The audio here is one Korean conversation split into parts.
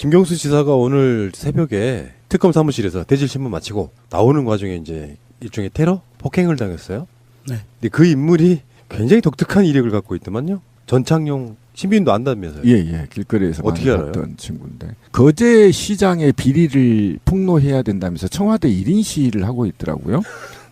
김경수 지사가 오늘 새벽에 특검 사무실에서 대질신문 마치고 나오는 과정에 이제 일종의 테러? 폭행을 당했어요. 네. 근데 그 인물이 굉장히 독특한 이력을 갖고 있더만요. 전창용 신비인도 안다면서요. 예. 길거리에서 어떻게 많이 알아요? 봤던 친구인데. 거제 시장의 비리를 폭로해야 된다면서 청와대 1인 시위를 하고 있더라고요.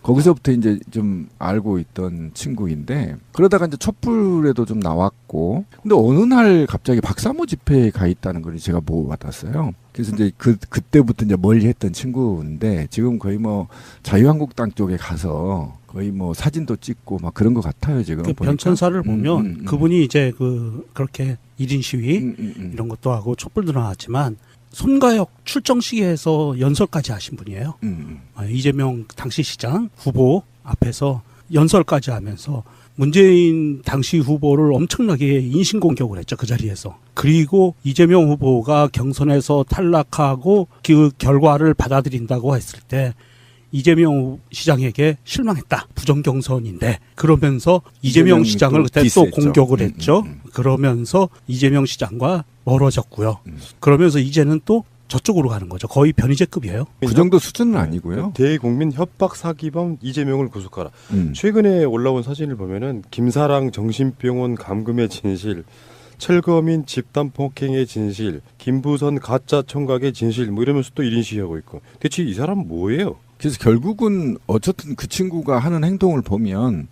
거기서부터 이제 좀 알고 있던 친구인데, 그러다가 이제 촛불에도 좀 나왔고, 근데 어느 날 갑자기 박사모 집회에 가 있다는 걸 제가 보고 받았어요. 그래서 이제 그때부터 이제 멀리 했던 친구인데, 지금 거의 뭐 자유한국당 쪽에 가서 거의 뭐 사진도 찍고 막 그런 것 같아요, 지금. 그 보니까. 변천사를 보면 그분이 이제 그렇게 1인 시위 이런 것도 하고 촛불도 나왔지만 손가역 출정식에서 연설까지 하신 분이에요. 이재명 당시 시장 후보 앞에서 연설까지 하면서 문재인 당시 후보를 엄청나게 인신공격을 했죠. 그 자리에서. 그리고 이재명 후보가 경선에서 탈락하고 그 결과를 받아들인다고 했을 때 이재명 시장에게 실망했다. 부정경선인데. 그러면서 이재명 시장을 그때 또 디스했죠. 공격을 했죠. 그러면서 이재명 시장과 멀어졌고요. 그러면서 이제는 또 저쪽으로 가는 거죠. 거의 변희재급이에요. 그 정도 수준은 아니고요. 대국민 협박 사기범 이재명을 구속하라. 최근에 올라온 사진을 보면은 김사랑 정신병원 감금의 진실, 철거민 집단 폭행의 진실, 김부선 가짜 청각의 진실 뭐 이러면서 또 1인 시위하고 있고. 대체 이 사람은 뭐예요? 그래서 결국은 어쨌든 그 친구가 하는 행동을 보면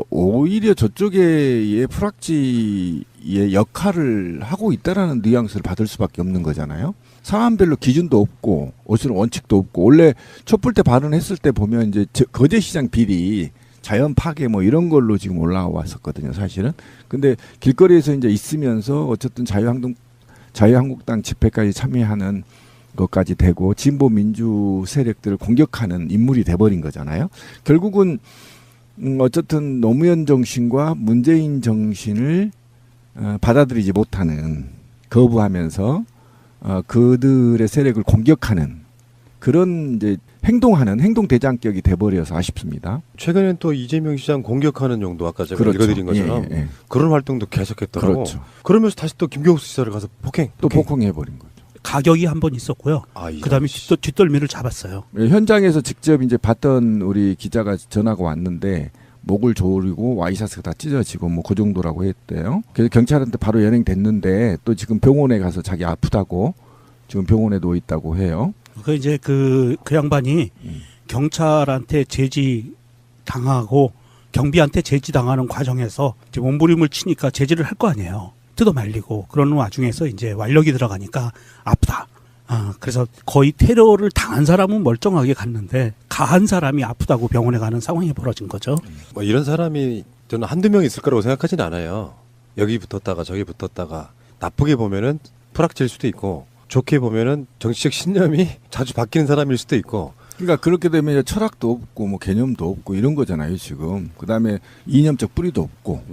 오히려 저쪽의 프락지의 역할을 하고 있다라는 뉘앙스를 받을 수밖에 없는 거잖아요. 사안별로 기준도 없고 어쨌든 원칙도 없고, 원래 촛불 때 발언했을 때 보면 이제 거제시장 비리 자연 파괴 뭐 이런 걸로 지금 올라왔었거든요, 사실은. 근데 길거리에서 이제 있으면서 어쨌든 자유한국당 집회까지 참여하는 것까지 되고 진보 민주 세력들을 공격하는 인물이 돼버린 거잖아요. 결국은 어쨌든 노무현 정신과 문재인 정신을 받아들이지 못하는, 거부하면서 그들의 세력을 공격하는 그런 이제 행동 대장격이 돼버려서 아쉽습니다. 최근엔 또 이재명 시장 공격하는 정도, 아까 제가 그렇죠. 읽어드린 것처럼 예. 그런 활동도 계속했더라고. 그렇죠. 그러면서 다시 또 김경수 지사를 가서 폭행해버린 거죠. 가격이 한 번 있었고요. 그다음에 뒷덜미를 잡았어요. 현장에서 직접 이제 봤던 우리 기자가 전화가 왔는데 목을 조르고 와이셔츠가 다 찢어지고 뭐 그 정도라고 했대요. 그래서 경찰한테 바로 연행됐는데 또 지금 병원에 가서 자기 아프다고 지금 병원에 누워 있다고 해요. 그 이제 그 양반이 경찰한테 제지 당하고 경비한테 제지 당하는 과정에서 이제 몸부림을 치니까 제지를 할 거 아니에요. 뜯어 말리고 그러는 와중에서 이제 완력이 들어가니까 아프다. 그래서 거의 테러를 당한 사람은 멀쩡하게 갔는데 가한 사람이 아프다고 병원에 가는 상황이 벌어진 거죠. 뭐 이런 사람이 저는 한두 명 있을 거라고 생각하지는 않아요. 여기 붙었다가 저기 붙었다가, 나쁘게 보면은 프락질 수도 있고 좋게 보면은 정치적 신념이 자주 바뀌는 사람일 수도 있고. 그러니까 그렇게 되면 이제 철학도 없고 뭐 개념도 없고 이런 거잖아요, 지금. 그다음에 이념적 뿌리도 없고.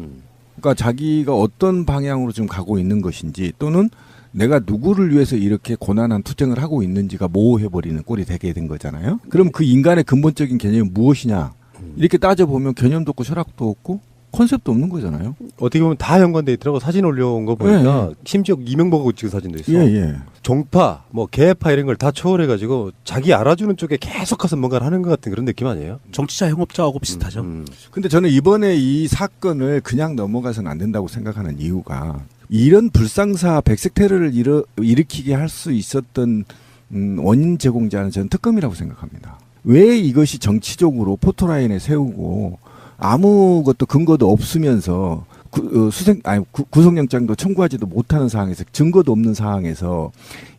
그러니까 자기가 어떤 방향으로 지금 가고 있는 것인지, 또는 내가 누구를 위해서 이렇게 고난한 투쟁을 하고 있는지가 모호해버리는 꼴이 되게 된 거잖아요. 그럼 그 인간의 근본적인 개념이 무엇이냐, 이렇게 따져보면 개념도 없고 철학도 없고 컨셉도 없는 거잖아요. 어떻게 보면 다 연관돼 있더라고. 사진 올려온 거 보니까 심지어 이명박하고 찍은 사진도 있어. 종파, 뭐 개파 이런 걸 다 초월해가지고 자기 알아주는 쪽에 계속 가서 뭔가를 하는 것 같은 그런 느낌 아니에요? 정치자 영업자하고 비슷하죠. 근데 저는 이번에 이 사건을 그냥 넘어가서는 안 된다고 생각하는 이유가, 이런 불상사 백색 테러를 일으키게 할 수 있었던 원인 제공자는 저는 특검이라고 생각합니다. 왜 이것이 정치적으로 포토라인에 세우고 아무것도 근거도 없으면서 구속영장도 청구하지도 못하는 상황에서, 증거도 없는 상황에서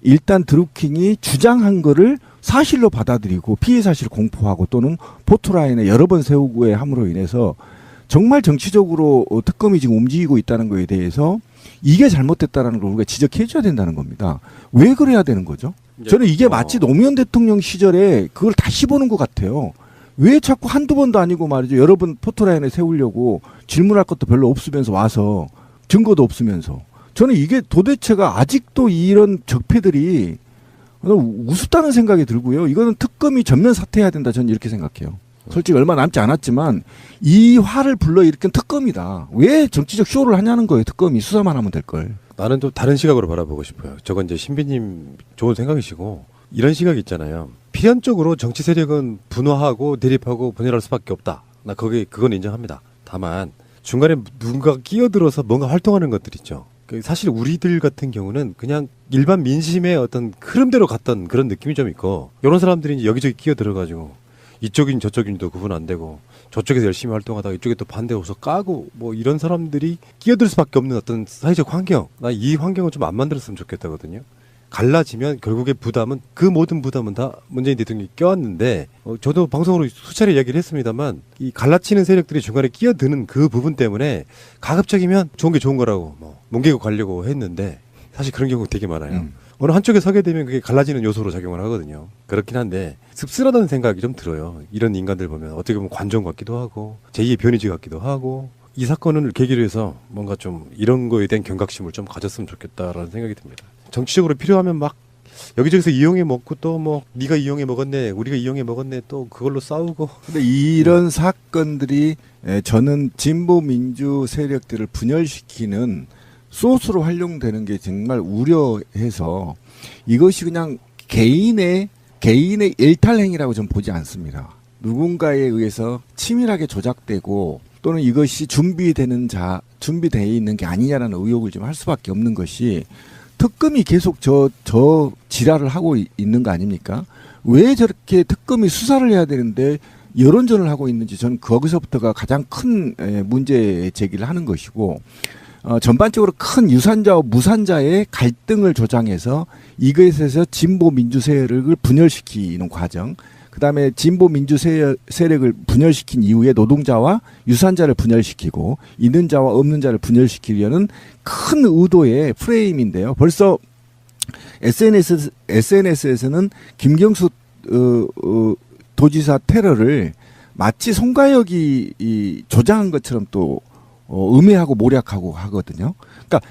일단 드루킹이 주장한 거를 사실로 받아들이고 피해 사실을 공포하고 또는 포토라인에 여러 번 세우고 함으로 인해서 정말 정치적으로 특검이 지금 움직이고 있다는 거에 대해서 이게 잘못됐다는 걸 우리가 지적해 줘야 된다는 겁니다. 왜 그래야 되는 거죠? 저는 이게 마치 노무현 대통령 시절에 그걸 다시 보는 것 같아요. 왜 자꾸 한두 번도 아니고 말이죠, 여러 번 포토라인에 세우려고, 질문할 것도 별로 없으면서 와서 증거도 없으면서. 저는 이게 도대체가 아직도 이런 적폐들이 우습다는 생각이 들고요. 이거는 특검이 전면 사퇴해야 된다, 저는 이렇게 생각해요. 솔직히 얼마 남지 않았지만 이 화를 불러일으킨 특검이다. 왜 정치적 쇼를 하냐는 거예요. 특검이 수사만 하면 될 걸. 나는 좀 다른 시각으로 바라보고 싶어요. 저건 이제 신비님 좋은 생각이시고 이런 시각이 있잖아요. 필연적으로 정치 세력은 분화하고 대립하고 분열할 수밖에 없다. 나 그건 인정합니다. 다만 중간에 누군가 끼어들어서 뭔가 활동하는 것들 있죠. 사실 우리들 같은 경우는 그냥 일반 민심의 어떤 흐름대로 갔던 그런 느낌이 좀 있고 이런 사람들이 이제 여기저기 끼어들어가지고 이쪽인 저쪽인도 구분 안 되고 저쪽에서 열심히 활동하다가 이쪽에 또 반대로서 까고 뭐 이런 사람들이 끼어들 수밖에 없는 어떤 사회적 환경. 나 이 환경을 좀 안 만들었으면 좋겠다거든요. 갈라지면 결국에 부담은 그 모든 부담은 다 문재인 대통령이 껴왔는데 저도 방송으로 수차례 이야기를 했습니다만 이 갈라치는 세력들이 중간에 끼어드는 그 부분 때문에 가급적이면 좋은 게 좋은 거라고 뭐 뭉개고 가려고 했는데 사실 그런 경우 되게 많아요. 어느 한쪽에 서게 되면 그게 갈라지는 요소로 작용을 하거든요. 그렇긴 한데 씁쓸하다는 생각이 좀 들어요. 이런 인간들 보면 어떻게 보면 관종 같기도 하고 제2의 변이지 같기도 하고 이 사건을 계기로 해서 뭔가 좀 이런 거에 대한 경각심을 좀 가졌으면 좋겠다라는 생각이 듭니다. 정치적으로 필요하면 막 여기저기서 이용해 먹고 또 뭐 네가 이용해 먹었네 우리가 이용해 먹었네 또 그걸로 싸우고. 근데 이런 사건들이 저는 진보 민주 세력들을 분열시키는 소스로 활용되는 게 정말 우려해서 이것이 그냥 개인의 일탈행위라고 좀 보지 않습니다. 누군가에 의해서 치밀하게 조작되고 또는 이것이 준비되어 있는 게 아니냐라는 의혹을 좀 할 수밖에 없는 것이 특검이 계속 저 지랄을 하고 있는 거 아닙니까? 왜 저렇게 특검이 수사를 해야 되는데 여론전을 하고 있는지 저는 거기서부터가 가장 큰 문제 제기를 하는 것이고 전반적으로 큰 유산자와 무산자의 갈등을 조장해서 이것에서 진보 민주 세력을 분열시키는 과정, 그다음에 진보 민주 세력을 분열시킨 이후에 노동자와 유산자를 분열시키고 있는 자와 없는 자를 분열시키려는 큰 의도의 프레임인데요. 벌써 SNS에서는 김경수 도지사 테러를 마치 송가혁이 조장한 것처럼 또 음해하고 모략하고 하거든요. 그러니까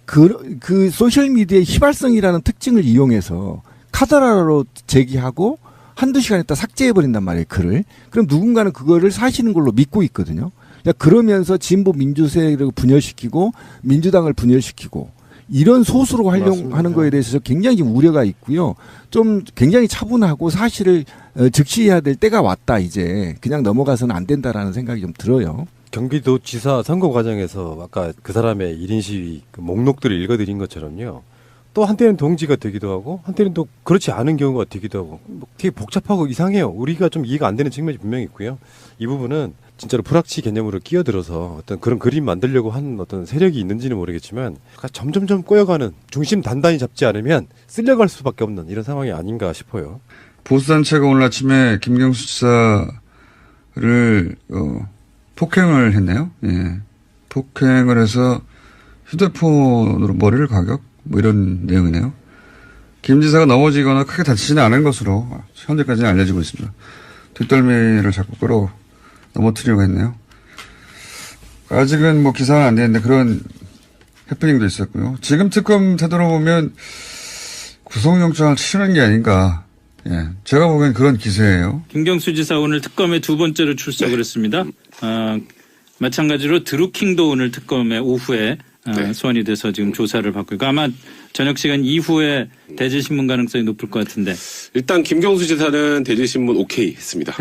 그 소셜 미디어의 휘발성이라는 특징을 이용해서 카더라로 제기하고 한두 시간 있다 삭제해버린단 말이에요, 글을. 그럼 누군가는 그거를 사실인 걸로 믿고 있거든요. 그러면서 진보 민주세력을 분열시키고 민주당을 분열시키고 이런 소수로 활용하는 맞습니다. 거에 대해서 굉장히 우려가 있고요. 좀 굉장히 차분하고 사실을 즉시해야 될 때가 왔다, 이제. 그냥 넘어가서는 안 된다라는 생각이 좀 들어요. 경기도지사 선거 과정에서 아까 그 사람의 1인 시위 그 목록들을 읽어드린 것처럼요. 또 한때는 동지가 되기도 하고 한때는 또 그렇지 않은 경우가 되기도 하고 되게 복잡하고 이상해요. 우리가 좀 이해가 안 되는 측면이 분명히 있고요. 이 부분은 진짜로 불확치 개념으로 끼어들어서 어떤 그런 그림 만들려고 한 어떤 세력이 있는지는 모르겠지만 점점점 꼬여가는 중심 단단히 잡지 않으면 쓸려갈 수밖에 없는 이런 상황이 아닌가 싶어요. 보수단체가 오늘 아침에 김경수 지사를 폭행을 했네요. 예. 폭행을 해서 휴대폰으로 머리를 가격? 뭐 이런 내용이네요. 김 지사가 넘어지거나 크게 다치지는 않은 것으로 현재까지는 알려지고 있습니다. 뒷덜미를 자꾸 끌어 넘어뜨리려고 했네요. 아직은 뭐 기사는 안 되는데 그런 해프닝도 있었고요. 지금 특검 태도로 보면 구속영장을 치르는 게 아닌가. 예, 제가 보기엔 그런 기세예요. 김경수 지사 오늘 특검에 두 번째로 출석을 했습니다. 마찬가지로 드루킹도 오늘 특검에 오후에 소환이 돼서 지금 조사를 받고 있고 아마 저녁 시간 이후에 대질신문 가능성이 높을 것 같은데. 일단 김경수 지사는 대질신문 오케이 했습니다.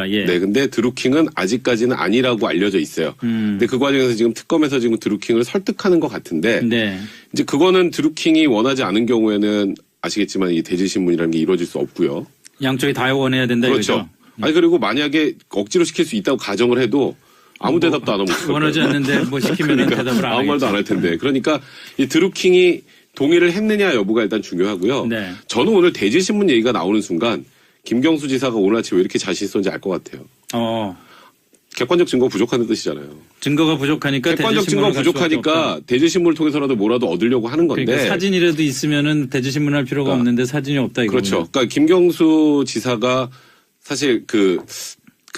예. 네, 근데 드루킹은 아직까지는 아니라고 알려져 있어요. 근데 그 과정에서 지금 특검에서 지금 드루킹을 설득하는 것 같은데. 네. 이제 그거는 드루킹이 원하지 않은 경우에는 아시겠지만 이 대질신문이라는 게 이루어질 수 없고요. 양쪽이 다 원해야 된다 그렇죠. 이거죠. 아니 그리고 만약에 억지로 시킬 수 있다고 가정을 해도 아무 대답도 안 하고 원하지 않는데 뭐 시키면 그러니까 대답을 안 아무 말도 안 할 텐데. 그러니까 이 드루킹이 동의를 했느냐 여부가 일단 중요하고요. 네. 저는 오늘 대질신문 얘기가 나오는 순간 김경수 지사가 오늘 아침에 왜 이렇게 자신 있었는지 알 것 같아요. 객관적 증거가 부족하다는 뜻이잖아요. 증거가 부족하니까 객관적 증거가 부족하니까 대질신문을 통해서라도 뭐라도 얻으려고 하는 건데. 그러니까 사진이라도 있으면은 대질신문 할 필요가 없는데 사진이 없다 이거죠. 그렇죠. 그러니까 김경수 지사가 사실 그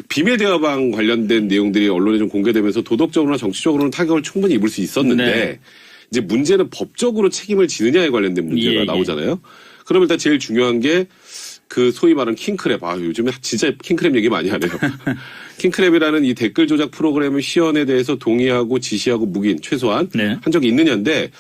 비밀 대화방 관련된 내용들이 언론에 좀 공개되면서 도덕적으로나 정치적으로는 타격을 충분히 입을 수 있었는데 네. 이제 문제는 법적으로 책임을 지느냐에 관련된 문제가 나오잖아요. 그럼 일단 제일 중요한 게 그 소위 말하는 킹크랩. 요즘에 진짜 킹크랩 얘기 많이 하네요. 킹크랩이라는 이 댓글 조작 프로그램의 시연에 대해서 동의하고 지시하고 묵인 최소한 한 적이 있느냐인데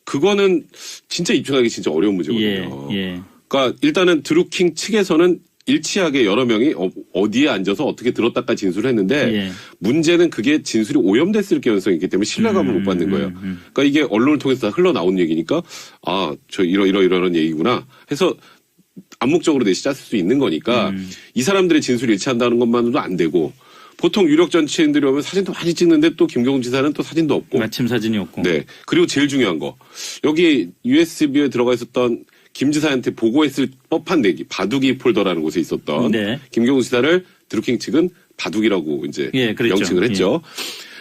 그거는 진짜 입증하기 진짜 어려운 문제거든요. 예. 그러니까 일단은 드루킹 측에서는 일치하게 여러 명이 어디에 앉아서 어떻게 들었다까 진술을 했는데 예. 문제는 그게 진술이 오염됐을 가능성이 있기 때문에 신뢰감을 못 받는 거예요. 그러니까 이게 언론을 통해서 다 흘러나온 얘기니까 저 이런 얘기구나 해서 암묵적으로 내시 짰을 수 있는 거니까 이 사람들의 진술이 일치한다는 것만으로도 안 되고 보통 유력 정치인들이 오면 사진도 많이 찍는데 또 김경수 지사는 또 사진도 없고 마침 사진이 없고. 네. 그리고 제일 중요한 거 여기 USB에 들어가 있었던 김 지사한테 보고했을 법한 내기 바둑이 폴더라는 곳에 있었던 네. 김경수 지사를 드루킹 측은 바둑이라고 이제 그랬죠. 명칭을 했죠.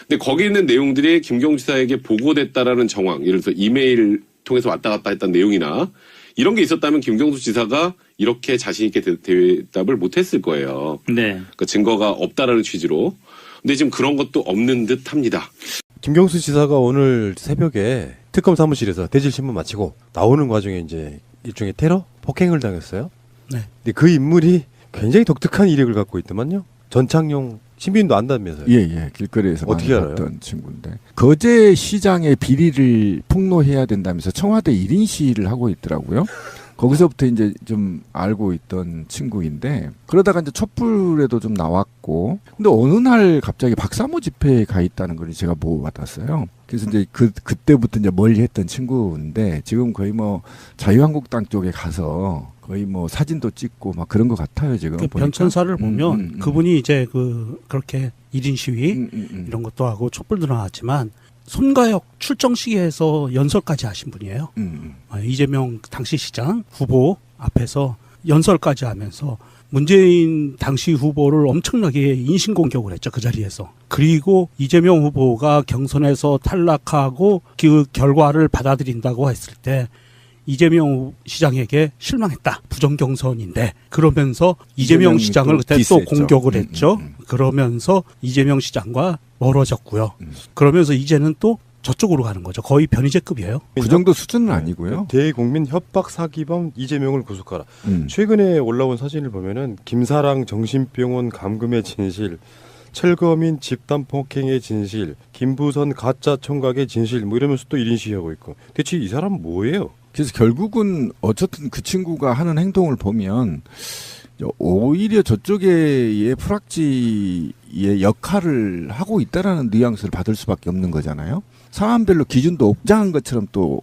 근데 거기 있는 내용들이 김경수 지사에게 보고됐다라는 정황, 예를 들어서 이메일 통해서 왔다 갔다 했던 내용이나 이런 게 있었다면 김경수 지사가 이렇게 자신 있게 대답을 못했을 거예요. 네. 그러니까 증거가 없다라는 취지로. 근데 지금 그런 것도 없는 듯합니다. 김경수 지사가 오늘 새벽에 특검 사무실에서 대질신문 마치고 나오는 과정에 이제 일종의 테러? 폭행을 당했어요. 네. 근데 그 인물이 굉장히 독특한 이력을 갖고 있더만요. 전창용 신비인도 안다면서요. 예. 길거리에서 어떻게 많이 알아요? 봤던 친구인데. 거제 시장의 비리를 폭로해야 된다면서 청와대 1인 시위를 하고 있더라고요. 거기서부터 이제 좀 알고 있던 친구인데, 그러다가 이제 촛불에도 좀 나왔고, 근데 어느 날 갑자기 박사모 집회에 가 있다는 걸 제가 보고 받았어요. 그래서 이제 그때부터 이제 멀리 했던 친구인데, 지금 거의 뭐 자유한국당 쪽에 가서 거의 뭐 사진도 찍고 막 그런 것 같아요, 지금. 그 보니까. 변천사를 보면 그분이 이제 그렇게 1인 시위 이런 것도 하고 촛불도 나왔지만 손가역 출정식에서 연설까지 하신 분이에요. 이재명 당시 시장 후보 앞에서 연설까지 하면서 문재인 당시 후보를 엄청나게 인신공격을 했죠. 그 자리에서. 그리고 이재명 후보가 경선에서 탈락하고 그 결과를 받아들인다고 했을 때 이재명 시장에게 실망했다. 부정경선인데. 그러면서 이재명 시장을 그때 또 디스했죠. 공격을 했죠. 그러면서 이재명 시장과 멀어졌고요. 그러면서 이제는 또 저쪽으로 가는 거죠. 거의 변희재급이에요. 그 정도 수준은 아니고요. 대국민 협박 사기범 이재명을 구속하라. 최근에 올라온 사진을 보면은 김사랑 정신병원 감금의 진실, 철거민 집단 폭행의 진실, 김부선 가짜 총각의 진실 뭐 이러면서 또 1인 시위하고 있고. 대체 이 사람은 뭐예요? 그래서 결국은 어쨌든 그 친구가 하는 행동을 보면 오히려 저쪽의 프락지의 역할을 하고 있다라는 뉘앙스를 받을 수밖에 없는 거잖아요. 사안별로 기준도 옥장한 것처럼 또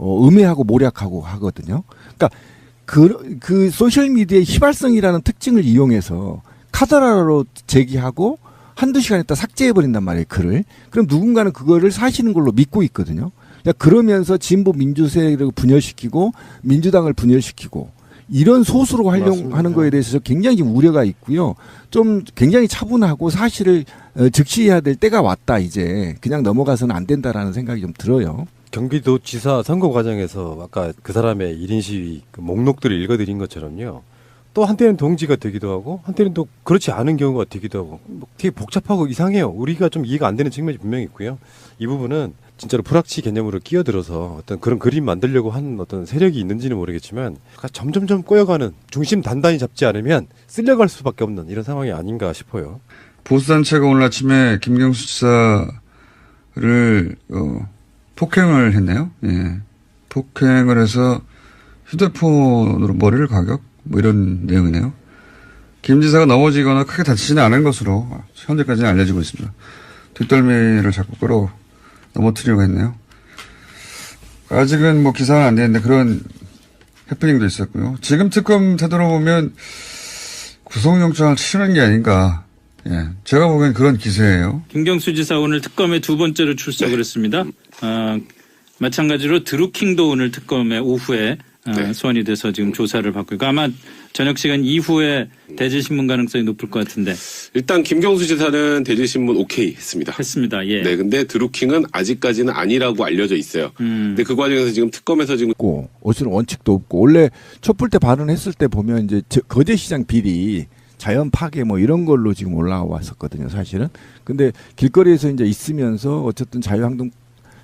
음해하고 모략하고 하거든요. 그러니까 그 소셜 미디어의 휘발성이라는 특징을 이용해서 카더라로 제기하고 한두 시간 있다 삭제해버린단 말이에요, 글을. 그럼 누군가는 그거를 사시는 걸로 믿고 있거든요. 그러면서 진보 민주세력을 분열시키고 민주당을 분열시키고 이런 소수로 활용하는 맞습니다. 거에 대해서 굉장히 지금 우려가 있고요. 좀 굉장히 차분하고 사실을 즉시해야 될 때가 왔다, 이제. 그냥 넘어가서는 안 된다라는 생각이 좀 들어요. 경기도지사 선거 과정에서 아까 그 사람의 1인 시위 그 목록들을 읽어드린 것처럼요. 또 한때는 동지가 되기도 하고 한때는 또 그렇지 않은 경우가 되기도 하고 되게 복잡하고 이상해요. 우리가 좀 이해가 안 되는 측면이 분명히 있고요. 이 부분은 진짜로 불확치 개념으로 끼어들어서 어떤 그런 그림 만들려고 한 어떤 세력이 있는지는 모르겠지만 점점점 꼬여가는 중심 단단히 잡지 않으면 쓸려갈 수밖에 없는 이런 상황이 아닌가 싶어요. 보수단체가 오늘 아침에 김경수 지사를 폭행을 했네요. 예. 폭행을 해서 휴대폰으로 머리를 가격 뭐 이런 내용이네요. 김 지사가 넘어지거나 크게 다치지는 않은 것으로 현재까지는 알려지고 있습니다. 뒷덜미를 자꾸 끌어 넘어뜨리려고 했네요. 아직은 뭐 기사는 안 되는데 그런 해프닝도 있었고요. 지금 특검 태도로 보면 구속영장을 치르는 게 아닌가. 예, 제가 보기엔 그런 기세예요. 김경수 지사 오늘 특검에 두 번째로 출석을 했습니다. 마찬가지로 드루킹도 오늘 특검에 오후에 소환이 돼서 지금 조사를 받고 있고 아마 저녁 시간 이후에 대질신문 가능성이 높을 것 같은데. 일단 김경수 지사는 대질신문 오케이 했습니다. 했습니다. 예. 네, 근데 드루킹은 아직까지는 아니라고 알려져 있어요. 근데 그 과정에서 지금 특검에서 지금 어찌는 원칙도 없고 원래 촛불 때 발언했을 때 보면 이제 거제시장 비리 자연 파괴 뭐 이런 걸로 지금 올라왔었거든요, 사실은. 근데 길거리에서 이제 있으면서 어쨌든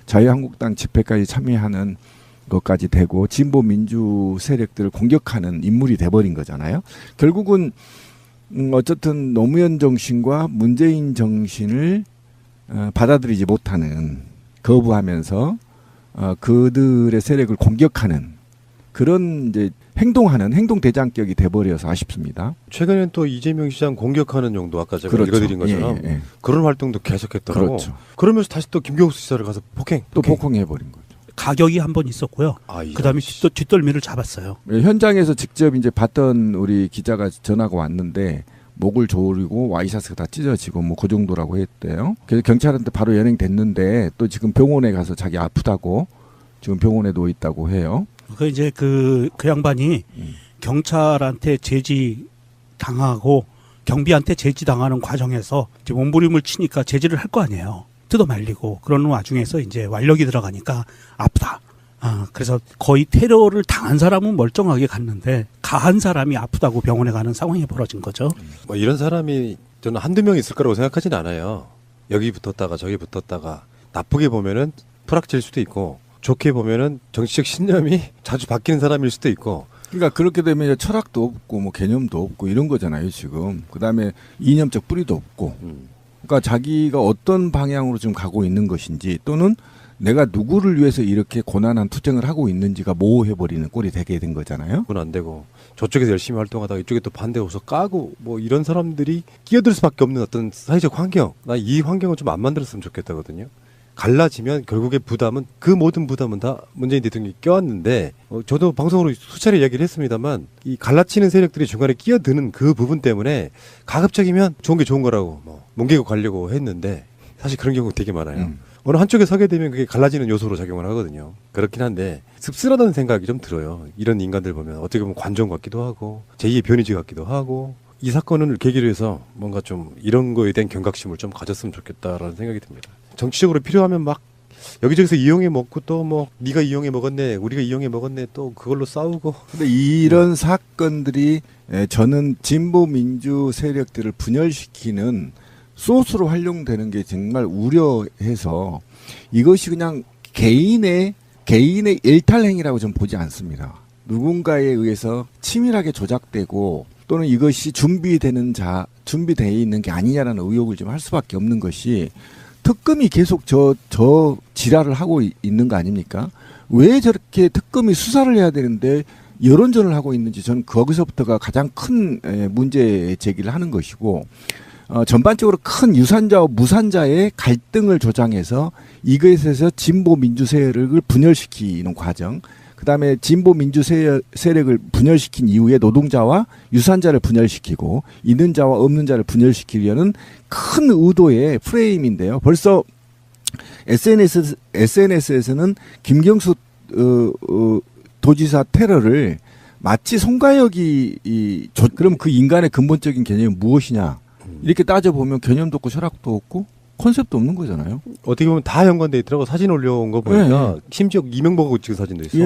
자유한국당 집회까지 참여하는 것까지 되고 진보 민주 세력들을 공격하는 인물이 돼버린 거잖아요. 결국은 어쨌든 노무현 정신과 문재인 정신을 받아들이지 못하는, 거부하면서 그들의 세력을 공격하는 그런 이제 행동하는 행동 대장격이 돼버려서 아쉽습니다. 최근엔 또 이재명 시장 공격하는 용도 아까 제가 그렇죠. 읽어드린 것처럼 예, 예. 그런 활동도 계속했더라고. 그렇죠. 그러면서 다시 또 김경수 지사를 가서 또 폭행해버린 거죠. 가격이 한 번 있었고요. 그다음에 뒷덜미를 잡았어요. 현장에서 직접 이제 봤던 우리 기자가 전화가 왔는데 목을 조르고 와이셔츠가 다 찢어지고 뭐 그 정도라고 했대요. 그래서 경찰한테 바로 연행됐는데 또 지금 병원에 가서 자기 아프다고 지금 병원에 누워 있다고 해요. 그 이제 그 양반이 경찰한테 제지 당하고 경비한테 제지 당하는 과정에서 이제 몸부림을 치니까 제지를 할 거 아니에요. 뜯어 말리고 그러는 와중에서 이제 완력이 들어가니까 아프다. 그래서 거의 테러를 당한 사람은 멀쩡하게 갔는데 가한 사람이 아프다고 병원에 가는 상황이 벌어진 거죠. 뭐 이런 사람이 저는 한두 명 있을 거라고 생각하진 않아요. 여기 붙었다가 저기 붙었다가 나쁘게 보면은 프락질 수도 있고 좋게 보면은 정치적 신념이 자주 바뀌는 사람일 수도 있고. 그러니까 그렇게 되면 이제 철학도 없고 뭐 개념도 없고 이런 거잖아요 지금. 그다음에 이념적 뿌리도 없고. 그러니까 자기가 어떤 방향으로 지금 가고 있는 것인지 또는 내가 누구를 위해서 이렇게 고난한 투쟁을 하고 있는지가 모호해버리는 꼴이 되게 된 거잖아요. 그건 안 되고 저쪽에서 열심히 활동하다가 이쪽에 또 반대 오서 까고 뭐 이런 사람들이 끼어들 수밖에 없는 어떤 사회적 환경. 나 이 환경을 좀 안 만들었으면 좋겠다거든요. 갈라지면 결국에 부담은 그 모든 부담은 다 문재인 대통령이 껴왔는데 저도 방송으로 수차례 이야기를 했습니다만 이 갈라치는 세력들이 중간에 끼어드는 그 부분 때문에 가급적이면 좋은 게 좋은 거라고 뭐 뭉개고 가려고 했는데 사실 그런 경우 되게 많아요. 어느 한쪽에 서게 되면 그게 갈라지는 요소로 작용을 하거든요. 그렇긴 한데 씁쓸하다는 생각이 좀 들어요. 이런 인간들 보면 어떻게 보면 관종 같기도 하고 제2의 변희지 같기도 하고 이 사건을 계기로 해서 뭔가 좀 이런 거에 대한 경각심을 좀 가졌으면 좋겠다라는 생각이 듭니다. 정치적으로 필요하면 막 여기저기서 이용해 먹고 또 뭐 네가 이용해 먹었네 우리가 이용해 먹었네 또 그걸로 싸우고. 근데 이런 사건들이 저는 진보 민주 세력들을 분열시키는 소스로 활용되는 게 정말 우려해서 이것이 그냥 개인의 일탈행위라고 저는 보지 않습니다. 누군가에 의해서 치밀하게 조작되고 또는 이것이 준비되어 있는 게 아니냐라는 의혹을 좀 할 수밖에 없는 것이 특검이 계속 저 지랄을 하고 있는 거 아닙니까? 왜 저렇게 특검이 수사를 해야 되는데 여론전을 하고 있는지 저는 거기서부터가 가장 큰 문제 제기를 하는 것이고 전반적으로 큰 유산자와 무산자의 갈등을 조장해서 이것에서 진보 민주 세력을 분열시키는 과정, 그다음에 진보 민주 세력을 분열시킨 이후에 노동자와 유산자를 분열시키고 있는 자와 없는 자를 분열시키려는 큰 의도의 프레임인데요. 벌써 SNS에서는 김경수 도지사 테러를 마치 송가혁이 그럼 그 인간의 근본적인 개념이 무엇이냐 이렇게 따져보면 개념도 없고 철학도 없고 컨셉도 없는 거잖아요. 어떻게 보면 다 연관돼 있더라고. 사진 올려온 거 보니까 심지어 이명박하고 찍은 사진도 있어.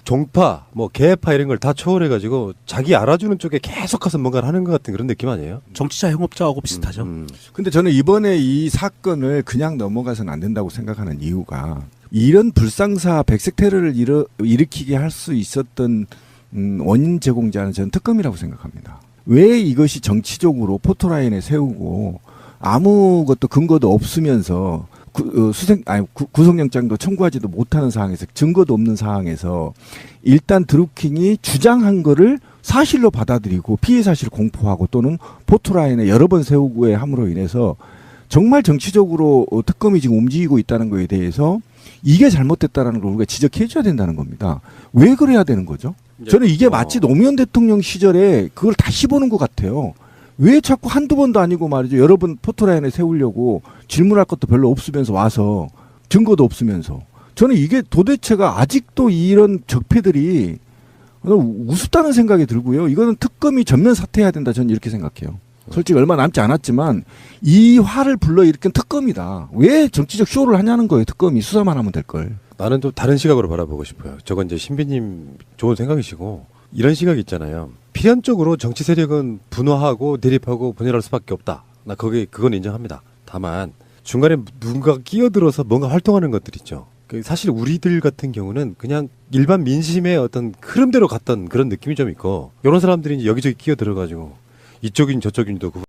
종파, 뭐 개파 이런 걸 다 초월해가지고 자기 알아주는 쪽에 계속 가서 뭔가를 하는 것 같은 그런 느낌 아니에요? 정치자 형업자하고 비슷하죠. 근데 저는 이번에 이 사건을 그냥 넘어가서는 안 된다고 생각하는 이유가 이런 불상사 백색 테러를 일으키게 할 수 있었던 원인 제공자는 저는 특검이라고 생각합니다. 왜 이것이 정치적으로 포토라인에 세우고 아무것도 근거도 없으면서 구속영장도 청구하지도 못하는 상황에서 증거도 없는 상황에서 일단 드루킹이 주장한 거를 사실로 받아들이고 피해 사실을 공포하고 또는 포토라인에 여러 번 세우고 함으로 인해서 정말 정치적으로 특검이 지금 움직이고 있다는 거에 대해서 이게 잘못됐다는 걸 우리가 지적해 줘야 된다는 겁니다. 왜 그래야 되는 거죠? 저는 이게 마치 노무현 대통령 시절에 그걸 다시 보는 것 같아요. 왜 자꾸 한두 번도 아니고 말이죠. 여러 번 포토라인에 세우려고 질문할 것도 별로 없으면서 와서 증거도 없으면서. 저는 이게 도대체가 아직도 이런 적폐들이 우습다는 생각이 들고요. 이거는 특검이 전면 사퇴해야 된다. 저는 이렇게 생각해요. 솔직히 얼마 남지 않았지만 이 화를 불러일으킨 특검이다. 왜 정치적 쇼를 하냐는 거예요. 특검이 수사만 하면 될 걸. 나는 좀 다른 시각으로 바라보고 싶어요. 저건 이제 신비님 좋은 생각이시고 이런 시각이 있잖아요. 필연적으로 정치 세력은 분화하고 대립하고 분열할 수밖에 없다. 나 그건 인정합니다. 다만 중간에 누군가가 끼어들어서 뭔가 활동하는 것들 있죠. 사실 우리들 같은 경우는 그냥 일반 민심의 어떤 흐름대로 갔던 그런 느낌이 좀 있고 이런 사람들이 이제 여기저기 끼어들어가지고 이쪽인 저쪽인도